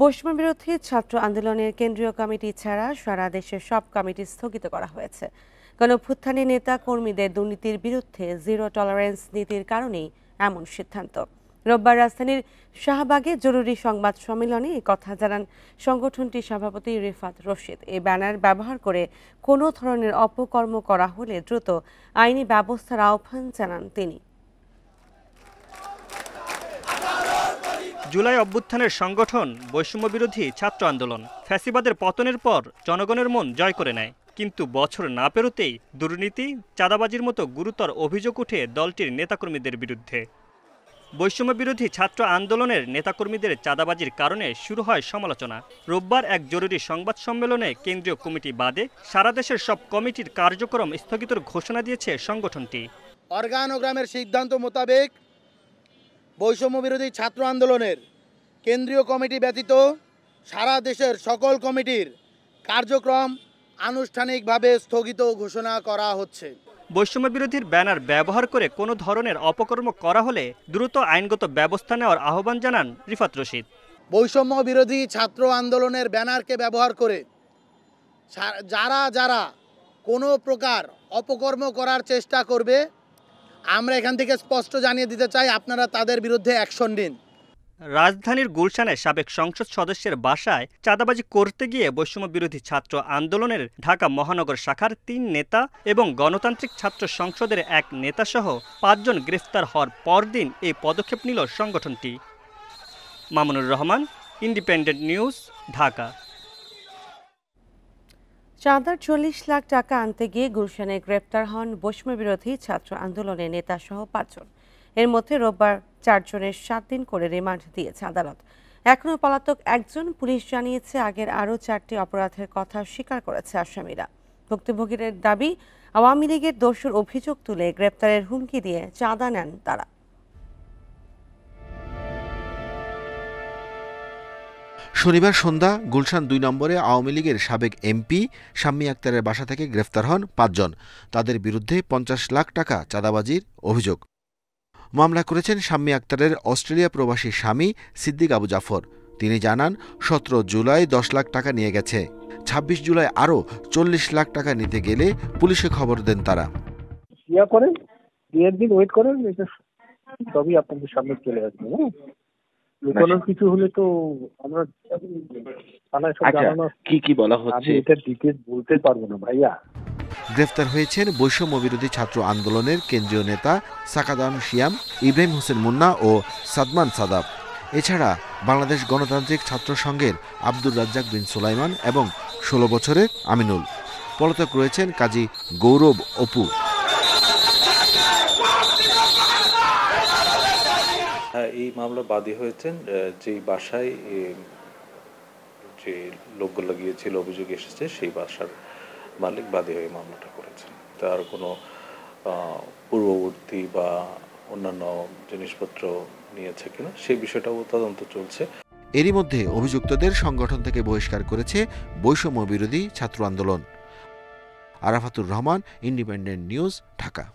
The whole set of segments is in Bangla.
বৈষম্যবিরোধী ছাত্র আন্দোলনের কেন্দ্রীয় কমিটি ছাড়া সারা দেশের সব কমিটি স্থগিত করা হয়েছে। গণঅভ্যুত্থানে নেতা কর্মীদের দুর্নীতির বিরুদ্ধে জিরো টলারেন্স নীতির কারণেই এমন সিদ্ধান্ত। রোববার রাজধানীর শাহবাগে জরুরি সংবাদ সম্মেলনে এই কথা জানান সংগঠনটির সভাপতি রিফাত রশিদ। এই ব্যানার ব্যবহার করে কোনো ধরনের অপকর্ম করা হলে দ্রুত আইনি ব্যবস্থার আহ্বান জানান তিনি। জুলাই অভ্যুত্থানের সংগঠন বৈষম্যবিরোধী ছাত্র আন্দোলন ফ্যাসিবাদের পতনের পর জনগণের মন জয় করে নেয়, কিন্তু বছর না পেরোতেই দুর্নীতি, চাঁদাবাজির মতো গুরুতর অভিযোগ উঠে দলটির নেতাকর্মীদের বিরুদ্ধে। বৈষম্যবিরোধী ছাত্র আন্দোলনের নেতাকর্মীদের চাঁদাবাজির কারণে শুরু হয় সমালোচনা। রোববার এক জরুরি সংবাদ সম্মেলনে কেন্দ্রীয় কমিটি বাদে সারা দেশের সব কমিটির কার্যক্রম স্থগিতর ঘোষণা দিয়েছে সংগঠনটি। অর্গানোগ্রামের সিদ্ধান্ত মোতাবেক বৈষম্যবিরোধী ছাত্র আন্দোলনের কেন্দ্রীয় কমিটি ব্যতীত সারা দেশের সকল কমিটির কার্যক্রম আনুষ্ঠানিকভাবে স্থগিত ঘোষণা করা হচ্ছে। বৈষম্যবিরোধীর ব্যানার ব্যবহার করে কোনো ধরনের অপকর্ম করা হলে দ্রুত আইনগত ব্যবস্থা নেওয়ার আহ্বান জানান রিফাত রশিদ। বৈষম্যবিরোধী ছাত্র আন্দোলনের ব্যানারকে ব্যবহার করে যারা কোনো প্রকার অপকর্ম করার চেষ্টা করবে, আমরা এখান থেকে স্পষ্ট জানিয়ে দিতে চাই, আপনারা তাদের বিরুদ্ধে অ্যাকশন নিন। রাজধানীর গুলশানে সাবেক সংসদ সদস্যের বাসায় চাঁদাবাজি করতে গিয়ে বৈষম্যবিরোধী ছাত্র আন্দোলনের ঢাকা মহানগর শাখার ৩ নেতা এবং গণতান্ত্রিক ছাত্র সংসদের ১ নেতাসহ ৫ জন গ্রেফতার হওয়ার পরদিন এই পদক্ষেপ নিল সংগঠনটি। Mamunur Rahman, independent news, Dhaka. চাঁদার ৪০ লাখ টাকা আনতে গিয়ে গুলশানে গ্রেপ্তার হন বৈষম্যবিরোধী ছাত্র আন্দোলনের নেতাসহ ৫ জন। এর মধ্যে রোববার ৪ জনের ৭ দিন করে রিমান্ড দিয়েছে আদালত। এখনও পলাতক একজন। পুলিশ জানিয়েছে আগের আরও ৪টি অপরাধের কথা স্বীকার করেছে আসামিরা। ভুক্তভোগীদের দাবি, আওয়ামী লীগের দোষের অভিযোগ তুলে গ্রেপ্তারের হুমকি দিয়ে চাঁদা নেন তারা। শনিবার সন্ধ্যা গুলশান ২ নম্বরে আওয়ামী লীগের সাবেক এমপি শাম্মী আক্তারের বাসা থেকে গ্রেফতার হন ৫ জন। তাদের বিরুদ্ধে ৫০ লাখ টাকা চাঁদাবাজির অভিযোগ। মামলা করেছেন শাম্মী আক্তারের অস্ট্রেলিয়া প্রবাসী স্বামী সিদ্দিক আবু জাফর। তিনি জানান, ১৭ জুলাই ১০ লাখ টাকা নিয়ে গেছে। ২৬ জুলাই আরও ৪০ লাখ টাকা নিতে গেলে পুলিশে খবর দেন তারা। করেন, দিন ওয়েট করেন, সবই আপনাদের সামনে চলে আসবে। লুকানোর কিছু হলে তো আমরা কি বলা হচ্ছে এটা ডিটেইলস বলতে পারবো না ভাইয়া। গ্রেফতার হয়েছেন বৈষম্যবিরোধী ছাত্র আন্দোলনের কেন্দ্রীয় নেতা সাকাদান শিয়াম, ইব্রাহিম হোসেন মুন্না ও সাদমান সাদাব। এছাড়া বাংলাদেশ গণতান্ত্রিক ছাত্র সংঘের আব্দুর রাজ্জাক বিন সুলাইমান এবং ১৬ বছরের আমিনুল। পলাতক রয়েছেন কাজী গৌরব অপু। এই মামলা বাদী হয়েছেন যেই বাসায় যে লোকগুলো গিয়েছিল, অভিযোগ এসেছে, সেই বাসার মালিক বাদী হয়ে মামলাটা করেছেন। তার কোনো পূর্ববর্তী বা অন্যান্য জিনিসপত্র নিয়েছে কিনা সেই বিষয়টাও তদন্ত চলছে। এরই মধ্যে অভিযুক্তদের সংগঠন থেকে বহিষ্কার করেছে বৈষম্য বিরোধী ছাত্র আন্দোলন। Arafatur Rahman, independent news, Dhaka.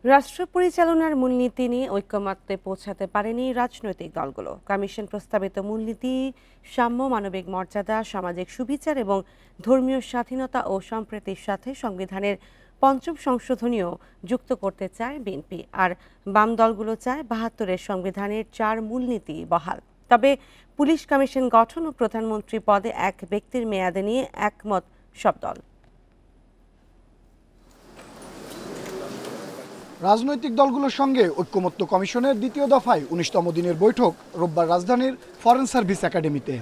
রাষ্ট্র পরিচালনার মূলনীতি নিয়ে ঐক্যমত্যে পৌঁছাতে পারেনি রাজনৈতিক দলগুলো। কমিশন প্রস্তাবিত মূলনীতি সাম্য, মানবিক মর্যাদা, সামাজিক সুবিচার এবং ধর্মীয় স্বাধীনতা ও সম্প্রীতির সাথে সংবিধানের ৫ম সংশোধনীও যুক্ত করতে চায় বিএনপি। আর বাম দলগুলো চায় ৭২-এর সংবিধানের ৪ মূলনীতি বহাল। তবে পুলিশ কমিশন গঠন ও প্রধানমন্ত্রী পদে এক ব্যক্তির মেয়াদে নিয়ে একমত সব দল। রাজনৈতিক দলগুলোর সঙ্গে ঐক্যমত্য কমিশনের দ্বিতীয় দফায় ১৯তম দিনের বৈঠক রোববার রাজধানীর ফরেন সার্ভিস একাডেমিতে।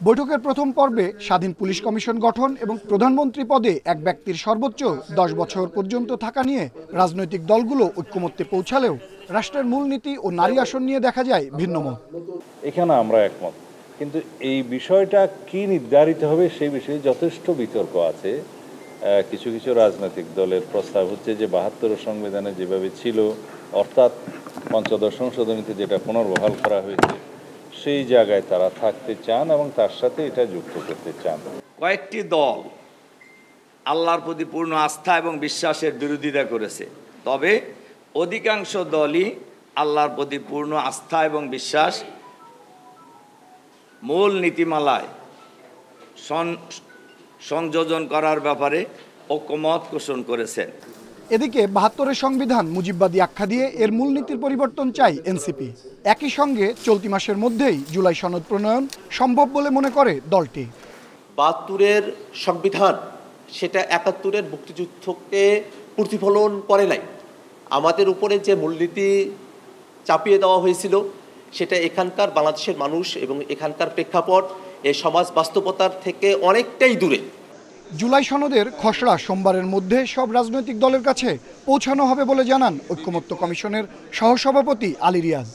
বৈঠকের প্রথম পর্বে স্বাধীন পুলিশ কমিশন গঠন এবং প্রধানমন্ত্রী পদে এক ব্যক্তির সর্বোচ্চ ১০ বছর পর্যন্ত থাকা নিয়ে রাজনৈতিক দলগুলো ঐক্যমত্যে পৌঁছালেও রাষ্ট্রের মূলনীতি ও নারী আসন নিয়ে দেখা যায় ভিন্নমত। এখানে আমরা একমত, কিন্তু এই বিষয়টা কি নির্ধারিত হবে সেই বিষয়ে যথেষ্ট বিতর্ক আছে। কিছু কিছু রাজনৈতিক দলের প্রস্তাব হচ্ছে যে ৭২ সংবিধানে যেভাবে ছিল, অর্থাৎ পঞ্চদশ সংশোধনীতে যেটা পুনর্বহাল করা হয়েছে, সেই জায়গায় তারা থাকতে চান এবং তার সাথে এটা যুক্ত করতে চান। কয়েকটি দল আল্লাহর প্রতি পূর্ণ আস্থা এবং বিশ্বাসের বিরোধিতা করেছে, তবে অধিকাংশ দলই আল্লাহর প্রতি পূর্ণ আস্থা এবং বিশ্বাস মূল নীতিমালায় সংযোজন করার ব্যাপারে ঐকমত্য পোষণ করেছেন। এদিকে ৭২-এর সংবিধান মুজিববাদী আখ্যা দিয়ে এর মূলনীতির পরিবর্তন চাই এনসিপি। একই সঙ্গে চলতি মাসের মধ্যেই জুলাই সনদ প্রণয়ন সম্ভব বলে মনে করে দলটি। ৭২-এর সংবিধান সেটা ৭১-এর মুক্তিযুদ্ধকে প্রতিফলন করে নাই। আমাদের উপরে যে মূলনীতি চাপিয়ে দেওয়া হয়েছিল সেটা এখানকার বাংলাদেশের মানুষ এবং এখানকার প্রেক্ষাপট এই সমাজ বাস্তবতার থেকে অনেকটাই দূরে। জুলাই সনদের খসড়া সোমবারের মধ্যে সব রাজনৈতিক দলের কাছে পৌঁছানো হবে বলে জানান ঐকমত্য কমিশনের সহসভাপতি আলী রিয়াজ।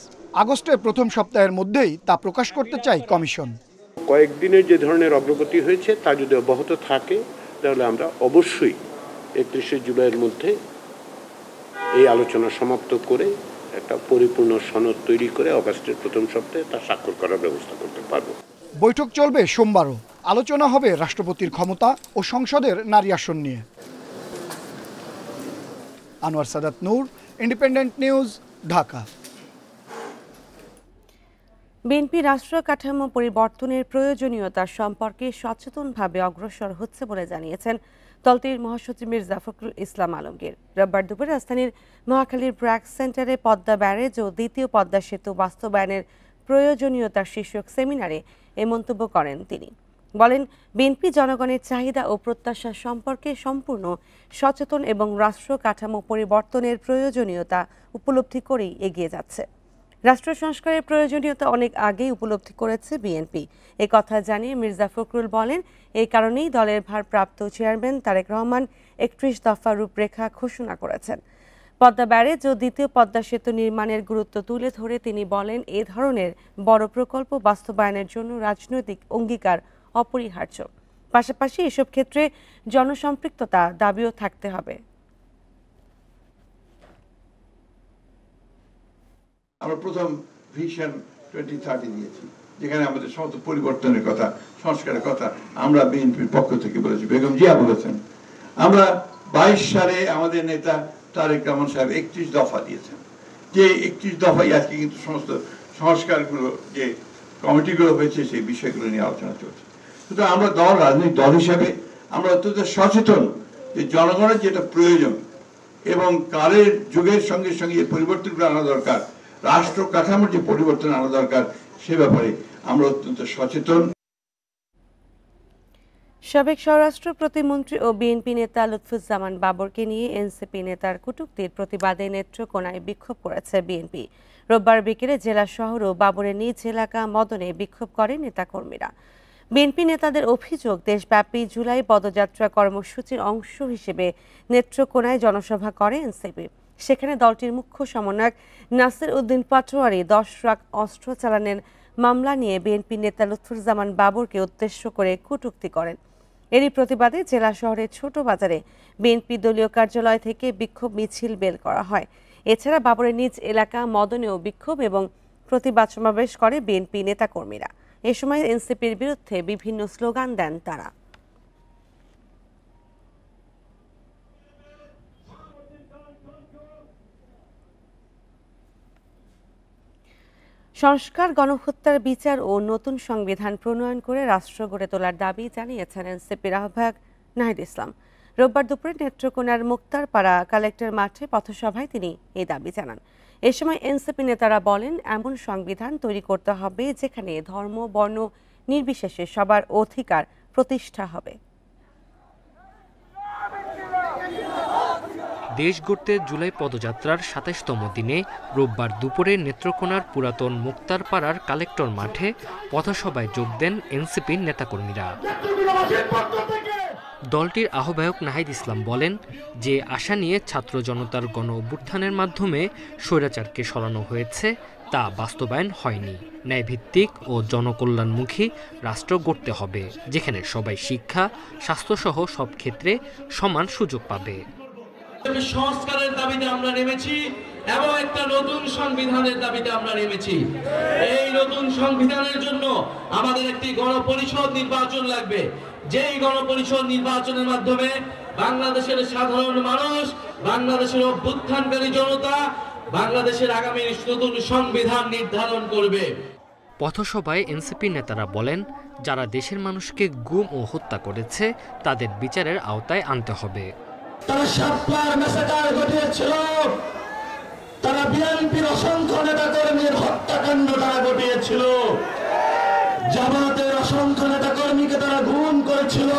আগস্টের প্রথম সপ্তাহের মধ্যেই তা প্রকাশ করতে চায় কমিশন। কয়েকদিনের যে ধরনের অগ্রগতি হয়েছে তা যদি অব্যাহত থাকে তাহলে আমরা অবশ্যই 31শে জুলাইয়ের মধ্যে এই আলোচনা সমাপ্ত করে একটা পরিপূর্ণ সনদ তৈরি করে আগস্টের প্রথম সপ্তাহে তা স্বাক্ষর করার ব্যবস্থা করতে পারব। বৈঠক চলবে সোমবারও। আলোচনা হবে রাষ্ট্রপতির ক্ষমতা ও সংসদের নারী আসন নিয়ে। আনোয়ার সাদাত নূর, ইন্ডিপেন্ডেন্ট নিউজ, ঢাকা। বিএনপি রাষ্ট্র কাঠামো পরিবর্তনের প্রয়োজনীয়তা সম্পর্কে সচেতনভাবে অগ্রসর হচ্ছে বলে জানিয়েছেন দলটির মহাসচিব মির্জা ফখরুল ইসলাম আলমগীর। রোববার দুপুরে রাজধানীর মহাখালীর ব্র্যাক সেন্টারে পদ্মা ব্যারেজ ও দ্বিতীয় পদ্মা সেতু বাস্তবায়নের প্রয়োজনীয়তা শীর্ষক সেমিনারে এ মন্তব্য করেন তিনি। বলেন, বিএনপি জনগণের চাহিদা ও প্রত্যাশা সম্পর্কে সম্পূর্ণ সচেতন এবং রাষ্ট্র কাঠামো পরিবর্তনের প্রয়োজনীয়তা উপলব্ধি করেই এগিয়ে যাচ্ছে। রাষ্ট্র সংস্কারের প্রয়োজনীয়তা অনেক আগেই উপলব্ধি করেছে বিএনপি। এ কথা জানিয়ে মির্জা ফখরুল বলেন, এই কারণেই দলের ভারপ্রাপ্ত চেয়ারম্যান তারেক রহমান ৩১ দফা রূপরেখা ঘোষণা করেছেন। পদ্মা ব্যারেজ ও দ্বিতীয় পদ্মা সেতু নির্মাণের গুরুত্ব তুলে ধরে তিনি বলেন, এ ধরনের বড় প্রকল্প বাস্তবায়নের জন্য রাজনৈতিক অঙ্গীকার অপরিহার্য। পাশাপাশি এসব ক্ষেত্রে জনসম্পৃক্ততা দাবিও থাকতে হবে। আমরা প্রথম ভিশন 2030 দিয়েছি, যেখানে আমাদের সমস্ত পরিবর্তনের কথা, সংস্কারের কথা আমরা বিএনপির পক্ষ থেকে বলেছি। বেগম জিয়া বলেছেন। আমরা 22 সালে আমাদের নেতা তারেক রহমান সাহেব 31 দফা দিয়েছেন, যে 31 দফাই আজকে কিন্তু সমস্ত সংস্কারগুলো যে কমিটিগুলো হয়েছে সেই বিষয়গুলো নিয়ে আলোচনা চলছে। সুতরাং আমরা রাজনৈতিক দল হিসাবে আমরা অত্যন্ত সচেতন যে জনগণের যেটা প্রয়োজন এবং কালের যুগের সঙ্গে সঙ্গে যে পরিবর্তনগুলো আনা দরকার, রাষ্ট্র কাঠামোর যে পরিবর্তন আনা দরকার, সে ব্যাপারে আমরা অত্যন্ত সচেতন। সাবেক স্বরাষ্ট্র প্রতিমন্ত্রী ও বিএনপি নেতা লুৎফুজ্জামান বাবরকে নিয়ে এনসিপি নেতার কটূক্তির প্রতিবাদে নেত্রকোনায় বিক্ষোভ করেছে বিএনপি। রোববার বিকেলে জেলা শহর ও বাবরের নিজ এলাকা মদনে বিক্ষোভ করেন নেতাকর্মীরা। বিএনপি নেতাদের অভিযোগ, দেশব্যাপী জুলাই পদযাত্রা কর্মসূচির অংশ হিসেবে নেত্রকোনায় জনসভা করে এনসিপি। সেখানে দলটির মুখ্য সমন্বয়ক নাসির উদ্দিন পাটোয়ারি 10 ট্রাক অস্ত্র চালানের মামলা নিয়ে বিএনপি নেতা লুৎফুজ্জামান বাবরকে উদ্দেশ্য করে কটূক্তি করেন। এরই প্রতিবাদে জেলা শহরের ছোট বাজারে বিএনপি দলীয় কার্যালয় থেকে বিক্ষোভ মিছিল বের করা হয়। এছাড়া বাবরের নিজ এলাকা মদনেও বিক্ষোভ এবং প্রতিবাদ সমাবেশ করে বিএনপি নেতাকর্মীরা। এ সময় এনসিপির বিরুদ্ধে বিভিন্ন স্লোগান দেন তারা। সংস্কার, গণহত্যার বিচার ও নতুন সংবিধান প্রণয়ন করে রাষ্ট্র গড়ে তোলার দাবি জানিয়েছেন এনসিপির আহ্বায়ক নাহিদ ইসলাম। রোববার দুপুরে নেত্রকোনার মুক্তারপাড়া কালেক্টর মাঠে পথসভায় তিনি এই দাবি জানান। এ সময় এনসিপি নেতারা বলেন, এমন সংবিধান তৈরি করতে হবে যেখানে ধর্ম, বর্ণ নির্বিশেষে সবার অধিকার প্রতিষ্ঠা হবে। দেশ গড়তে জুলাই পদযাত্রার ২৭তম দিনে রোববার দুপুরে নেত্রকোনার পুরাতন মুক্তারপাড়ার কালেক্টর মাঠে পথসভায় যোগ দেন এনসিপির নেতাকর্মীরা। দলটির আহ্বায়ক নাহিদ ইসলাম বলেন, যে আশা নিয়ে ছাত্র জনতার গণ অভ্যুত্থানের মাধ্যমে স্বৈরাচারকে সরানো হয়েছে তা বাস্তবায়ন হয়নি। ন্যায়ভিত্তিক ও জনকল্যাণমুখী রাষ্ট্র গড়তে হবে, যেখানে সবাই শিক্ষা, স্বাস্থ্যসহ সব ক্ষেত্রে সমান সুযোগ পাবে। সংস্কারের দাবিতে আমরা নেমেছি এবং একটা নতুন সংবিধানের দাবিতে আমরা নেমেছি। এই নতুন সংবিধানের জন্য আমাদের একটি গণপরিষদ নির্বাচন লাগবে, যেই গণপরিষদ নির্বাচনের মাধ্যমে বাংলাদেশের সাধারণ মানুষ, বাংলাদেশের অভ্যুত্থানকারী জনতা, বাংলাদেশের আগামী নতুন সংবিধান নির্ধারণ করবে। পথসভায় এনসিপি নেতারা বলেন, যারা দেশের মানুষকে গুম ও হত্যা করেছে তাদের বিচারের আওতায় আনতে হবে। তারা শাপলার ম্যাসাকার ঘটিয়েছিল, তারা বিএনপির অসংখ্য নেতাকর্মীর হত্যাকাণ্ড তারা ঘটিয়েছিল, জামাতের অসংখ্য নেতাকর্মীকে তারা গুম করেছিল।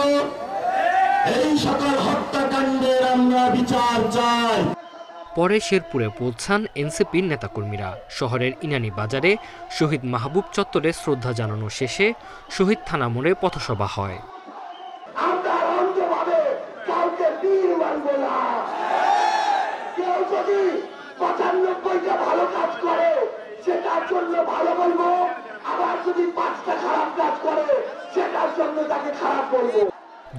এই সকল হত্যাকাণ্ডের আমরা বিচার চাই। পরে শেরপুরে পৌঁছান এনসিপির নেতাকর্মীরা। শহরের ইনানী বাজারে শহীদ মাহবুব চত্বরে শ্রদ্ধা জানানো শেষে শহীদ থানা মোড়ে পথসভা হয়। ভালো কাজ করে সেটার জন্য ভালো বলবো, আবার যদি 5টা খারাপ কাজ করে সেটার জন্য তাকে খারাপ বলবো।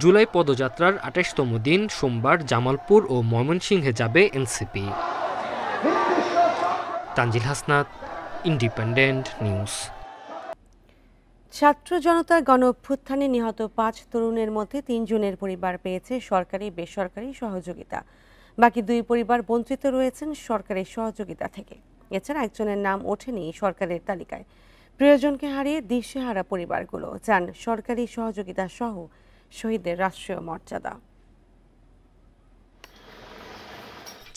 জুলাই পদযাত্রার ২৮তম দিন সোমবার জামালপুর ও ময়মনসিংহে যাবে NCP. Tanzil Hasnat, independent news. ছাত্র জনতার গণ অভ্যুত্থানে নিহত 5 তরুণের মধ্যে 3 জনের পরিবার পেয়েছে সরকারি বেসরকারি সহযোগিতা। বাকি 2 পরিবার বঞ্চিত রয়েছেন সরকারি সহযোগিতা থেকে। এছাড়া একজনের নাম ওঠেনি সরকারের তালিকায়। প্রিয়জনকে হারিয়ে দিশেহারা পরিবারগুলো চান সরকারি সহযোগিতা সহ শহীদদের রাষ্ট্রীয় মর্যাদা।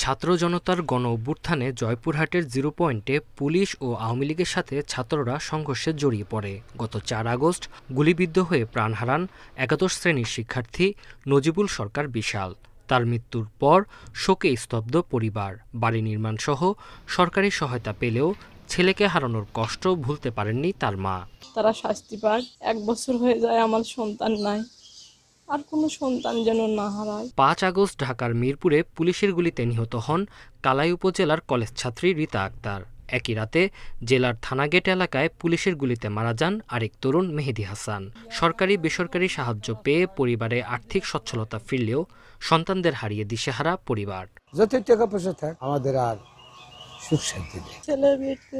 ছাত্র জনতার গণ অভ্যুত্থানে জয়পুরহাটের 0 পয়েন্টে পুলিশ ও আওয়ামী লীগের সাথে ছাত্ররা সংঘর্ষে জড়িয়ে পড়ে। গত 4 আগস্ট গুলিবিদ্ধ হয়ে প্রাণ হারান 11 শ্রেণীর শিক্ষার্থী নজিবুল সরকার বিশাল। তার মৃত্যুর পর শোকে স্তব্ধ পরিবার। বাড়ি নির্মাণ সহ সরকারি সহায়তা পেলেও ছেলেকে হারানোর কষ্ট ভুলতে পারেননি তার মা। তারা শাস্তি পাক, 1 বছর হয়ে যায় আমার সন্তান নাই, আর কোনো সন্তান যেন না হারায়। 5 আগস্ট ঢাকার মিরপুরে পুলিশের গুলিতে নিহত হন কালাই উপজেলার কলেজ ছাত্রী রীতা আক্তার। একই রাতে জেলার থানাগেট এলাকায় পুলিশের গুলিতে মারা যান আরেক তরুণ মেহেদি হাসান। সরকারি বেসরকারি সাহায্য পেয়ে পরিবারে আর্থিক সচ্ছলতা ফিরলেও সন্তানদের হারিয়ে দিশেহারা পরিবার। যত টাকা পয়সা থাক আমাদের আর সুখ শান্তি নেই। ছেলের বিয়েতে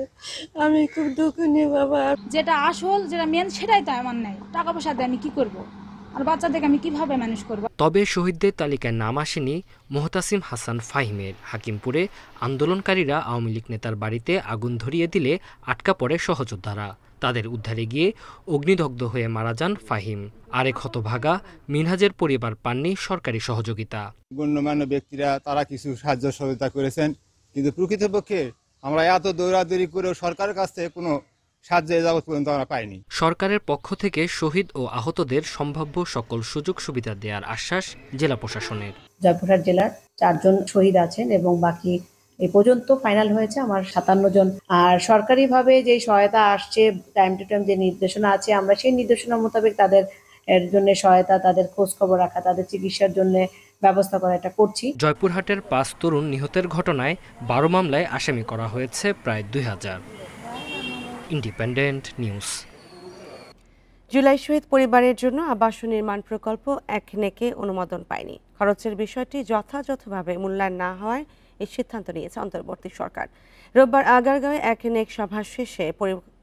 আমি খুব দুঃখ নিয়ে বাবা। যেটা আসল, যেটা মেন, সেটাই তো আমার নাই। টাকা পয়সা দিয়ে আমি কি করব, আর বাচ্চাদেরকে আমি কিভাবে ম্যানেজ করব? তবে শহীদদের তালিকায় নাম আসেনি মোহতাসিম হাসান ফাহিমের। হাকিমপুরে আন্দোলনকারীরা আওয়ামী লীগ নেতার বাড়িতে আগুন ধরিয়ে দিলে আটকা পড়ে সহযোদ্ধারা। তাদের উদ্ধারে গিয়ে অগ্নিদগ্ধ হয়ে মারা যান ফাহিম। আরেক হতভাগা মিনহাজের পরিবার পাননি সরকারি সহযোগিতা। গণ্যমান্য ব্যক্তিরা তারা কিছু সাহায্য সহযোগিতা করেছেন, কিন্তু প্রকৃতপক্ষে আমরা এত দৌড়াদৌড়ি করেও সরকারের কাছ থেকে কোনো সাহায্য এ যাবৎ পর্যন্ত আমরা পাইনি। সরকারের পক্ষ থেকে শহীদ ও আহতদের সম্ভাব্য সকল সুযোগ সুবিধা দেওয়ার আশ্বাস জেলা প্রশাসনের। জয়পুরহাট জেলার 4 জন শহীদ আছেন এবং বাকি এ পর্যন্ত ফাইনাল হয়েছে আমার 57 জন। আর সরকারিভাবে যে সহায়তা আসছে, টাইম টু টাইম যে নির্দেশনা আছে, আমরা সেই নির্দেশনা মোতাবেক তাদের এর জন্য সহায়তা, তাদের খোঁজ খবর রাখা, তাদের চিকিৎসার জন্য ব্যবস্থা করা, এটা করছি। জয়পুরহাটের 5 তরুণ নিহতের ঘটনায় 12 মামলায় আসামি করা হয়েছে প্রায় 2000। Independent news. জুলাই শহীদ পরিবারের জন্য আবাসন নির্মাণ প্রকল্প একনেকে অনুমোদন পায়নি। খরচের বিষয়টি যথাযথভাবে মূল্যায়ন না হওয়ায় এই সিদ্ধান্ত নিয়েছে অন্তর্বর্তী সরকার। রোববার আগারগাঁওয়ে একনেক সভা শেষে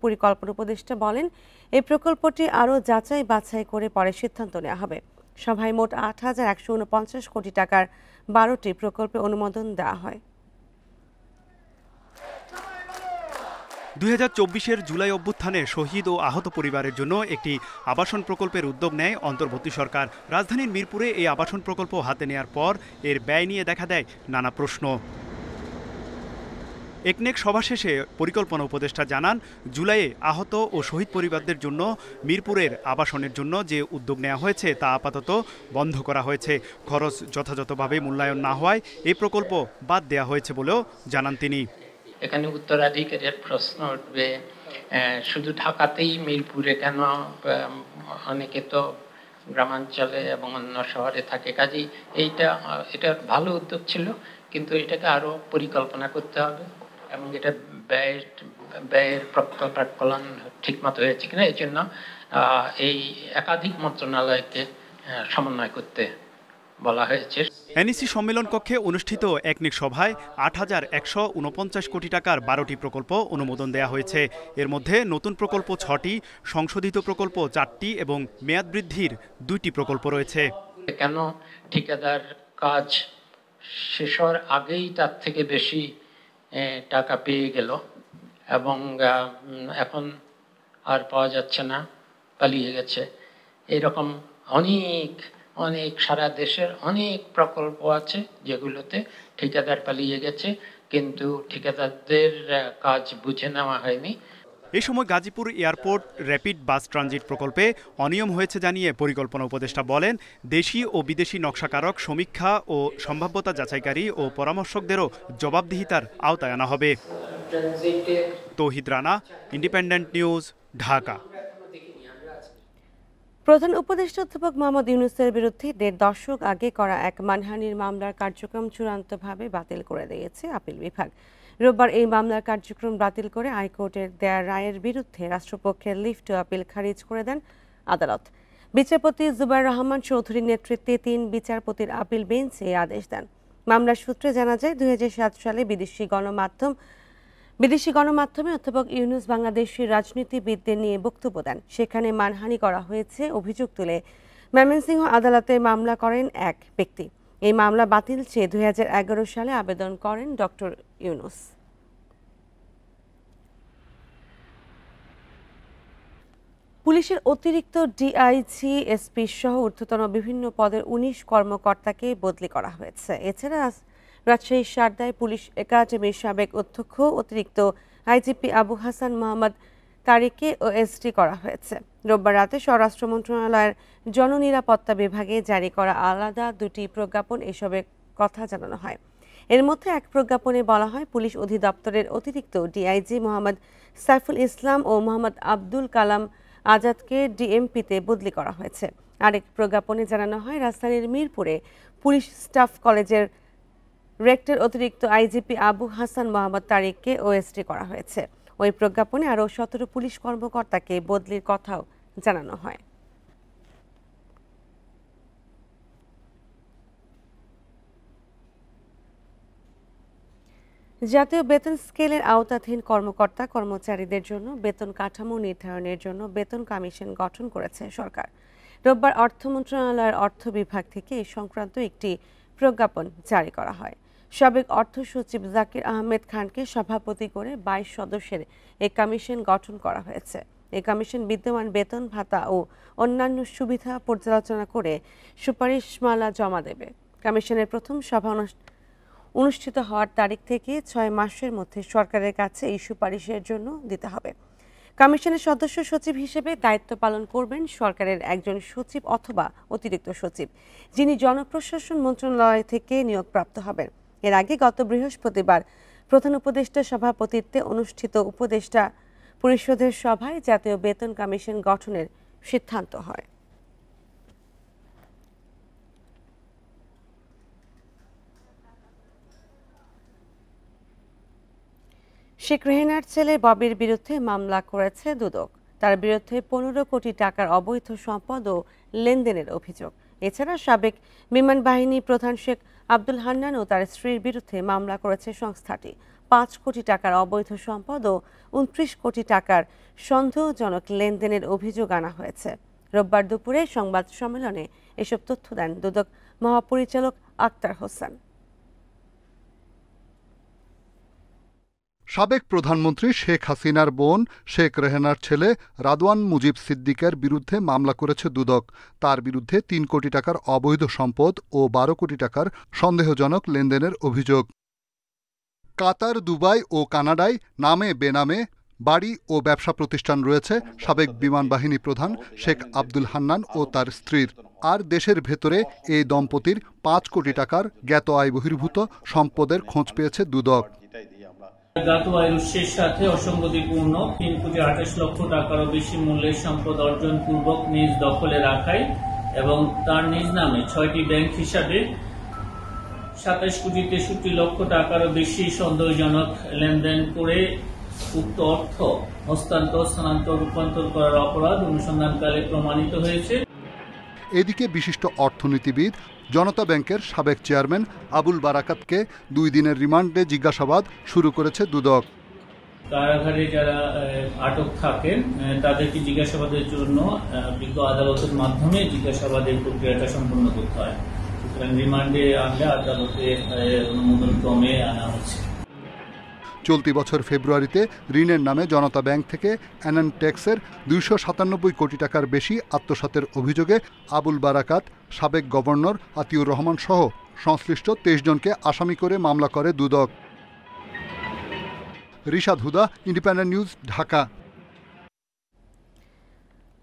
পরিকল্পনা উপদেষ্টা বলেন, এই প্রকল্পটি আরও যাচাই বাছাই করে পরে সিদ্ধান্ত নেওয়া হবে। সভায় মোট ৮,১৪৯ কোটি টাকার 12টি প্রকল্পে অনুমোদন দেওয়া হয়। 2024-এর জুলাই অভ্যুত্থানে শহীদ ও আহত পরিবারের জন্য একটি আবাসন প্রকল্পের উদ্যোগ নেয় অন্তর্বর্তী সরকার। রাজধানীর মিরপুরে এই আবাসন প্রকল্প হাতে নেয়ার পর এর ব্যয় নিয়ে দেখা দেয় নানা প্রশ্ন। একনেক সভা শেষে পরিকল্পনা উপদেষ্টা জানান, জুলাইয়ে আহত ও শহীদ পরিবারদের জন্য মিরপুরের আবাসনের জন্য যে উদ্যোগ নেওয়া হয়েছে তা আপাতত বন্ধ করা হয়েছে। খরচ যথাযথভাবে মূল্যায়ন না হওয়ায় এই প্রকল্প বাদ দেওয়া হয়েছে বলেও জানান তিনি। এখানে উত্তরাধিকারের প্রশ্ন উঠবে, শুধু ঢাকাতেই মিরপুরে কেন, অনেকে তো গ্রামাঞ্চলে এবং অন্য শহরে থাকে। কাজেই এটা ভালো উদ্যোগ ছিল, কিন্তু এটাকে আরও পরিকল্পনা করতে হবে এবং এটা ব্যয়ের প্রাক্কলন ঠিকমতো হয়েছে কিনা এই জন্য এই একাধিক মন্ত্রণালয়কে সমন্বয় করতে বলা হয়েছে। এনইসি সম্মেলন কক্ষে অনুষ্ঠিত একনেক সভায় ৮,১৪৯ কোটি টাকার 12টি প্রকল্প অনুমোদন দেওয়া হয়েছে। এর মধ্যে নতুন প্রকল্প 6টি, সংশোধিত প্রকল্প 4টি এবং মেয়াদ বৃদ্ধির 2টি প্রকল্প রয়েছে। কেন ঠিকাদার কাজ শেষ হওয়ার আগেই তার থেকে বেশি টাকা পেয়ে গেল এবং এখন আর পাওয়া যাচ্ছে না, পালিয়ে গেছে। এরকম অনেক অনেক সারা দেশের অনেক প্রকল্প আছে যেগুলোতে ঠিকাদার পালিয়ে গেছে, কিন্তু ঠিকাদারদের কাজ বুঝে নেওয়া হয়নি। এই সময় গাজীপুর এয়ারপোর্ট র্যাপিড বাস ট্রানজিট প্রকল্পে অনিয়ম হয়েছে জানিয়ে পরিকল্পনা উপদেষ্টা বলেন, দেশি ও বিদেশি নকশাকারক, সমীক্ষা ও সম্ভাব্যতা যাচাইকারী ও পরামর্শকদেরও জবাবদিহিতার আওতায় আনা হবে। তৌহিদ রানা, ইন্ডিপেন্ডেন্ট নিউজ, ঢাকা। প্রধান উপদেষ্টা অধ্যাপক মোহাম্মদ ইউনূসের বিরুদ্ধে ১.৫ দশক আগে করা এক মানহানির মামলার কার্যক্রম চূড়ান্তভাবে বাতিল করে দিয়েছে আপিল বিভাগ। রোববার এই মামলার কার্যক্রম বাতিল করে হাইকোর্টের দেয়া রায়ের বিরুদ্ধে রাষ্ট্রপক্ষের লিভ টু আপিল খারিজ করে দেন আদালত। বিচারপতি জুবাইর রহমান চৌধুরীর নেতৃত্বে ৩ বিচারপতির আপিল বেঞ্চ এই আদেশ দেন। মামলার সূত্রে জানা যায়, ২০০৭ সালে বিদেশি গণমাধ্যমে অধ্যাপক ইউনূস বাংলাদেশি রাজনীতিবিদদের নিয়ে বক্তব্য দেন। সেখানে মানহানি করা হয়েছে অভিযোগ তুলে ময়মনসিংহ আদালতে মামলা করেন এক ব্যক্তি। এই মামলা বাতিল চেয়ে ২০১১ সালে আবেদন করেন ডক্টর ইউনূস। পুলিশের অতিরিক্ত ডিআইজি, এসপি সহ ঊর্ধ্বতন বিভিন্ন পদের ১৯ কর্মকর্তাকে বদলি করা হয়েছে। এছাড়া রাজশাহী সারদায় পুলিশ একাডেমির সাবেক অধ্যক্ষ অতিরিক্ত আইজিপি আবু হাসান মোহাম্মদ তারিককে ওএসডি করা হয়েছে। রোববার রাতে স্বরাষ্ট্র মন্ত্রণালয়ের জননিরাপত্তা বিভাগে জারি করা আলাদা 2টি প্রজ্ঞাপন এসবের কথা জানানো হয়। এর মধ্যে এক প্রজ্ঞাপনে বলা হয়, পুলিশ অধিদপ্তরের অতিরিক্ত ডিআইজি মোহাম্মদ সাইফুল ইসলাম ও মোহাম্মদ আব্দুল কালাম আজাদকে ডিএমপিতে বদলি করা হয়েছে। আরেক প্রজ্ঞাপনে জানানো হয়, রাজধানীর মিরপুরে পুলিশ স্টাফ কলেজের রেক্টর অতিরিক্ত আইজিপি আবু হাসান মোহাম্মদ তারিককে ওএসডি করা হয়েছে। ওই প্রজ্ঞাপনে আরও 17 পুলিশ কর্মকর্তাকে বদলির কথাও জানানো হয়। জাতীয় বেতন স্কেলের আওতাধীন কর্মকর্তা কর্মচারীদের জন্য বেতন কাঠামো নির্ধারণের জন্য বেতন কমিশন গঠন করেছে সরকার। রোববার অর্থ মন্ত্রণালয়ের অর্থ বিভাগ থেকে এই সংক্রান্ত একটি প্রজ্ঞাপন জারি করা হয়। সাবেক অর্থ সচিব জাকির আহমেদ খানকে সভাপতি করে 22 সদস্যের এই কমিশন গঠন করা হয়েছে। এই কমিশন বিদ্যমান বেতন ভাতা ও অন্যান্য সুবিধা পর্যালোচনা করে সুপারিশমালা জমা দেবে। কমিশনের প্রথম সভা অনুষ্ঠিত হওয়ার তারিখ থেকে 6 মাসের মধ্যে সরকারের কাছে এই সুপারিশের জন্য দিতে হবে। কমিশনের সদস্য সচিব হিসেবে দায়িত্ব পালন করবেন সরকারের একজন সচিব অথবা অতিরিক্ত সচিব, যিনি জনপ্রশাসন মন্ত্রণালয় থেকে নিয়োগপ্রাপ্ত হবেন। এর আগে গত বৃহস্পতিবার প্রধান উপদেষ্টার সভাপতিত্বে অনুষ্ঠিত উপদেষ্টা পরিষদের সভায় জাতীয় বেতন কমিশন গঠনের সিদ্ধান্ত হয়। শেখ রেহানার ছেলে ববির বিরুদ্ধে মামলা করেছে দুদক। তার বিরুদ্ধে 15 কোটি টাকার অবৈধ সম্পদ ও লেনদেনের অভিযোগ। এছাড়া সাবেক বিমান বাহিনী প্রধান শেখ আব্দুল হান্নান ও তার স্ত্রীর বিরুদ্ধে মামলা করেছে সংস্থাটি। 5 কোটি টাকার অবৈধ সম্পদ ও 29 কোটি টাকার সন্দেহজনক লেনদেনের অভিযোগ আনা হয়েছে। রোববার দুপুরে সংবাদ সম্মেলনে এসব তথ্য দেন দুদক মহাপরিচালক আক্তার হোসেন। সাবেক প্রধানমন্ত্রী শেখ হাসিনার বোন শেখ রেহানার ছেলে রাদওয়ান মুজিব সিদ্দিকের বিরুদ্ধে মামলা করেছে দুদক। তার বিরুদ্ধে 3 কোটি টাকার অবৈধ সম্পদ ও 12 কোটি টাকার সন্দেহজনক লেনদেনের অভিযোগ। কাতার, দুবাই ও কানাডায় নামে বেনামে বাড়ি ও ব্যবসা প্রতিষ্ঠান রয়েছে সাবেক বিমান বাহিনী প্রধান শেখ আব্দুল হান্নান ও তার স্ত্রীর। আর দেশের ভেতরে এই দম্পতির 5 কোটি টাকার জ্ঞাত আয় বহির্ভূত সম্পদের খোঁজ পেয়েছে দুদক। জ্ঞাত আয়ের উৎসের সাথে অসঙ্গতিপূর্ণ 3 কোটি 28 লক্ষ টাকারও বেশি মূল্যের সম্পদ অর্জন পূর্বক নিজ দখলে রাখায় এবং তার নিজ নামে 6টি ব্যাংক হিসাবে 27 কোটি 63 লক্ষ টাকারও বেশি সন্দেহজনক লেনদেন করে উক্ত অর্থ হস্তান্তর, স্থানান্তর, রূপান্তর করার অপরাধ অনুসন্ধানকালে প্রমাণিত হয়েছে। এদিকে বিশিষ্ট অর্থনীতিবিদ জনতা ব্যাংকের সাবেক চেয়ারম্যান আবুল বারাকাতকে 2 দিনের রিমান্ডে জিজ্ঞাসাবাদ শুরু করেছে দুদক। কারাগারে যারা আটক থাকেন তাদেরকে জিজ্ঞাসাবাদের জন্য বিজ্ঞ আদালতের মাধ্যমে জিজ্ঞাসাবাদের প্রক্রিয়াটা সম্পন্ন করতে হয়। সুতরাং রিমান্ডে আনলে আদালতে অনুমোদন ক্রমে আনা হচ্ছে। চলতি বছর ফেব্রুয়ারিতে ঋণের নামে জনতা ব্যাংক থেকে অ্যানানটেক্সের 297 কোটি টাকার বেশি আত্মসাতের অভিযোগে আবুল বারাকাত, সাবেক গভর্নর আতিউর রহমান সহ সংশ্লিষ্ট 23 জনকে আসামি করে মামলা করে দুদক। রিশাদ হুদা, ইন্ডিপেন্ডেন্ট নিউজ, ঢাকা।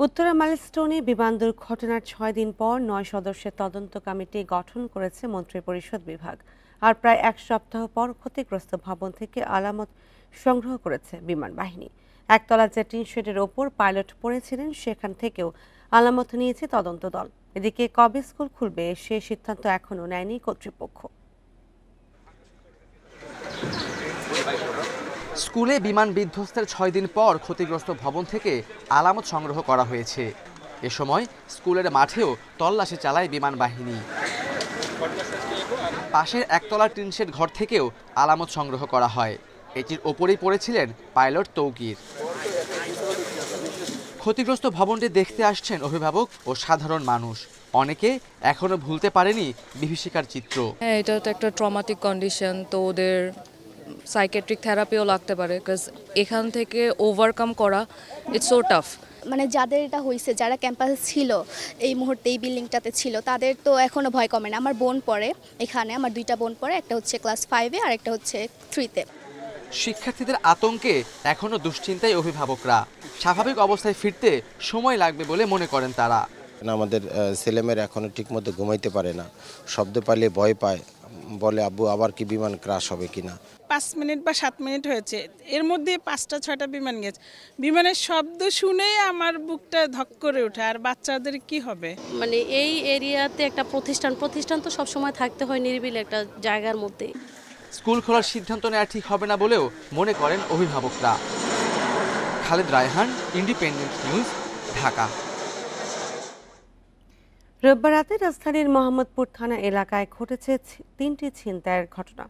উত্তরা মাইলস্টোনে বিমান দুর্ঘটনার 6 দিন পর 9 সদস্যের তদন্ত কমিটি গঠন করেছে মন্ত্রিপরিষদ বিভাগ। আর প্রায় 1 সপ্তাহ পর ক্ষতিগ্রস্ত ভবন থেকে আলামত সংগ্রহ করেছে বিমান বাহিনী। একতলা যে টিন শেডের ওপর পাইলট পড়েছিলেন সেখান থেকেও আলামত নিয়েছে তদন্ত দল। এদিকে কবে স্কুল খুলবে সে সিদ্ধান্ত এখনও নেয়নি কর্তৃপক্ষ। স্কুলে বিমান বিধ্বস্তের 6 দিন পর ক্ষতিগ্রস্ত ভবন থেকে আলামত সংগ্রহ করা হয়েছে। এ সময় স্কুলের মাঠেও তল্লাশি চালায় বিমান বাহিনী। পাশের একতলার টিনশেড ঘর থেকেও আলামত সংগ্রহ করা হয়। এটির ওপরেই পড়েছিলেন পাইলট তৌকির। ক্ষতিগ্রস্ত ভবনটি দেখতে আসছেন অভিভাবক ও সাধারণ মানুষ। অনেকে এখনো ভুলতে পারেনি বিভীষিকার চিত্র। এটা তো একটা ট্রমাটিক কন্ডিশন, তো ওদের সাইকিয়াট্রিক থেরাপিও লাগতে পারে, বিকজ এখান থেকে ওভারকাম করা ইটস সো টাফ। মানে যাদের এটা হয়েছে, যারা ক্যাম্পাসে ছিল এই মুহূর্তে এই বিল্ডিংটাতে ছিল, তাদের তো এখনো ভয় কমে না। আমার বোন পড়ে এখানে, আমার 2টা বোন পড়ে, একটা হচ্ছে ক্লাস 5-এ আর একটা হচ্ছে 3-তে। শিক্ষার্থীদের আতঙ্কে এখনো দুশ্চিন্তায় অভিভাবকরা। স্বাভাবিক অবস্থায় ফিরতে সময় লাগবে বলে মনে করেন তারা। আমাদের ছেলেমেয়েরা এখনো ঠিকমতো ঘুমাইতে পারে না, শব্দ পাইলে ভয় পায়, বলে আব্বু আবার কি বিমান ক্রাশ হবে কিনা। 5 মিনিট বা 7 মিনিট হয়েছে, এর মধ্যে 5টা-6টা বিমান গেছে। বিমানের শব্দ শুনেই আমার বুকটা ধক করে ওঠে। আর বাচ্চাদের কি হবে? মানে এই এরিয়াতে একটা প্রতিষ্ঠান তো সবসময় থাকতে হয় নিরিবিলি একটা জায়গার মধ্যে। স্কুল খোলার সিদ্ধান্ত নেওয়া ঠিক হবে না বলেও মনে করেন অভিভাবকরা। Khaled Raihan, independent news, Dhaka. রোববার রাতে রাজধানীর মোহাম্মদপুর থানা এলাকায় ঘটেছে 3টি ছিনতাইয়ের ঘটনা।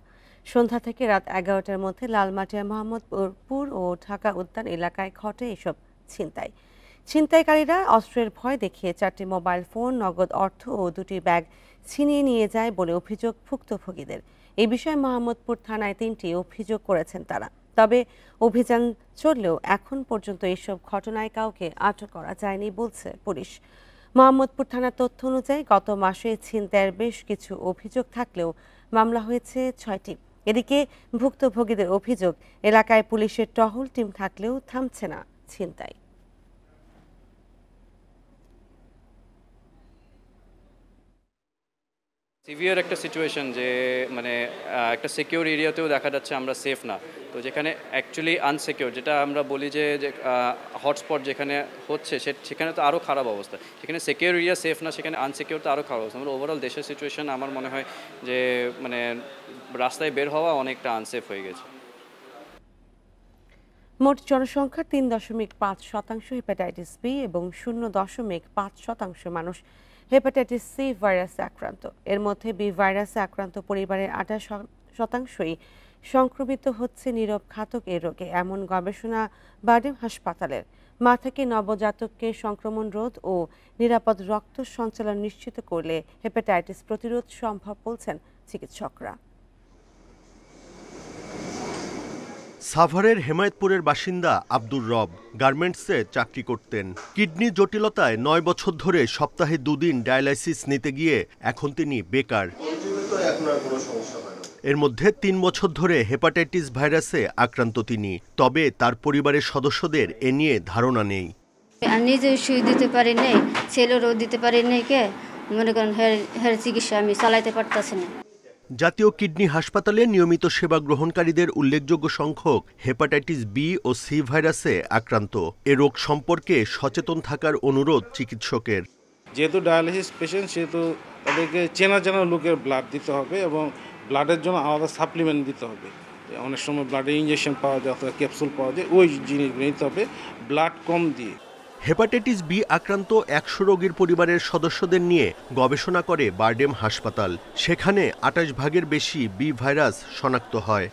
সন্ধ্যা থেকে রাত 11টার মধ্যে লালমাটিয়া, মোহাম্মদপুর ও ঢাকা উদ্যান এলাকায় ঘটে এসব ছিনতাই। ছিনতাইকারীরা অস্ত্রের ভয় দেখিয়ে 4টি মোবাইল ফোন, নগদ অর্থ ও 2টি ব্যাগ ছিনিয়ে নিয়ে যায় বলে অভিযোগ ভুক্তভোগীদের। এই বিষয়ে মোহাম্মদপুর থানায় 3টি অভিযোগ করেছেন তারা। তবে অভিযান চললেও এখন পর্যন্ত এসব ঘটনায় কাউকে আটক করা যায়নি বলছে পুলিশ। মোহাম্মদপুর থানার তথ্য অনুযায়ী গত মাসে ছিনতাইয়ের বেশ কিছু অভিযোগ থাকলেও মামলা হয়েছে 6টি। এদিকে ভুক্তভোগীদের অভিযোগ, এলাকায় পুলিশের টহল টিম থাকলেও থামছে না ছিনতাই। সিভিয়ার একটা সিচুয়েশন যে মানে একটা সিকিউর এরিয়াতেও দেখা যাচ্ছে আমরা সেফ না, তো যেখানে অ্যাকচুয়ালি আনসিকিউর, যেটা আমরা বলি যে হটস্পট যেখানে হচ্ছে সেখানে তো আরও খারাপ অবস্থা। যেখানে সিকিউর এরিয়া সেফ না, সেখানে আনসিকিউর তো আরও খারাপ অবস্থা। মানে ওভারঅল দেশের সিচুয়েশন আমার মনে হয় যে মানে রাস্তায় বের হওয়া অনেকটা আনসেফ হয়ে গেছে। মোট জনসংখ্যার 3.5% হেপাটাইটিস বি এবং 0.5% মানুষ হেপাটাইটিস সি ভাইরাসে আক্রান্ত। এর মধ্যে বি ভাইরাসে আক্রান্ত পরিবারের 28%ই সংক্রমিত হচ্ছে নীরব ঘাতক এ রোগে, এমন গবেষণা বারডেম হাসপাতালের। মা থেকে নবজাতককে সংক্রমণ রোধ ও নিরাপদ রক্ত সঞ্চালন নিশ্চিত করলে হেপাটাইটিস প্রতিরোধ সম্ভব বলছেন চিকিৎসকরা। সাভারের হেমায়েতপুরের বাসিন্দা আব্দুর রব গার্মেন্টসে চাকরি করতেন। কিডনি জটিলতায় 9 বছর ধরে সপ্তাহে 2 দিন ডায়ালাইসিস নিতে গিয়ে এখন তিনি বেকার। এর মধ্যে 3 বছর ধরে হেপাটাইটিস ভাইরাসে আক্রান্ত তিনি। তবে তার পরিবারের সদস্যদের এ নিয়ে ধারণা নেই। নিজে সুই দিতে পারি নাই, ছেলেরও দিতে পারি নাই, কে মনে করেন হের চিকিৎসা আমি চালাইতে পারতেছি না। জাতীয় কিডনি হাসপাতালে নিয়মিত সেবা গ্রহণকারীদের উল্লেখযোগ্য সংখ্যক হেপাটাইটিস বি ও সি ভাইরাসে আক্রান্ত। এ রোগ সম্পর্কে সচেতন থাকার অনুরোধ চিকিৎসকের। যেহেতু ডায়ালিসিস পেশেন্ট, সেহেতু তাদেরকে চেনা জানা লোকের ব্লাড দিতে হবে এবং ব্লাডের জন্য আলাদা সাপ্লিমেন্ট দিতে হবে। অনেক সময় ব্লাডের ইঞ্জেকশন পাওয়া যায় অথবা ক্যাপসুল পাওয়া যায়, ওই জিনিসগুলো নিতে হবে ব্লাড কম দিয়ে। হেপাটাইটিস বি আক্রান্ত 100 রোগীর পরিবারের সদস্যদের নিয়ে গবেষণা করে বারডেম হাসপাতাল। সেখানে 28 ভাগের বেশি বি ভাইরাস শনাক্ত হয়।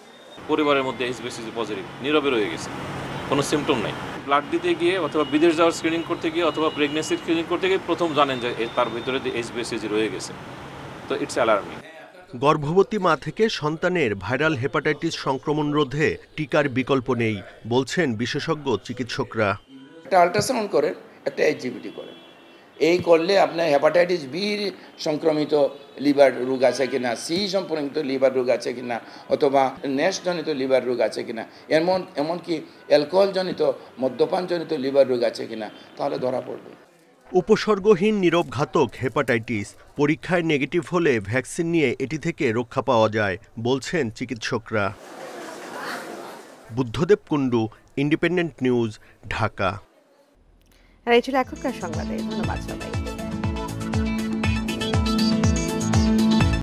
পরিবারের মধ্যে এইচবিসিজি পজিটিভ নীরবে রয়ে গেছে, কোনো সিমটম নাই। ব্লাড দিতে গিয়ে অথবা বিদেশ যাওয়ার স্ক্রিনিং করতে গিয়ে অথবা প্রেগনেন্সির স্ক্রিনিং করতে গিয়ে প্রথম জানেন যে তার ভিতরে এইচবিসিজি রয়ে গেছে, তো ইটস অ্যালার্মিং। গর্ভবতী মা থেকে সন্তানের ভাইরাল হেপাটাইটিস সংক্রমণ রোধে টিকার বিকল্প নেই বলছেন বিশেষজ্ঞ চিকিৎসকরা। একটা আল্ট্রাসাউন্ড করেন, একটা এইচজিবিটি করেন, এই করলে আপনার হেপাটাইটিস বি সংক্রমিত লিভার রোগ আছে কিনা, সি সংক্রমিত লিভার রোগ আছে কিনা, অথবা ন্যাশজনিত লিভার রোগ আছে কিনা, এমনকি অ্যালকোহলজনিত মদ্যপানজনিত লিভার রোগ আছে কিনা, তাহলে ধরা পড়বে। উপসর্গহীন নীরব ঘাতক হেপাটাইটিস পরীক্ষায় নেগেটিভ হলে ভ্যাকসিন নিয়ে এটি থেকে রক্ষা পাওয়া যায় বলছেন চিকিৎসকরা। Buddhadev Kundu, independent news, Dhaka. আর এই ছিল এখনকার সংবাদে। ধন্যবাদ সবাই।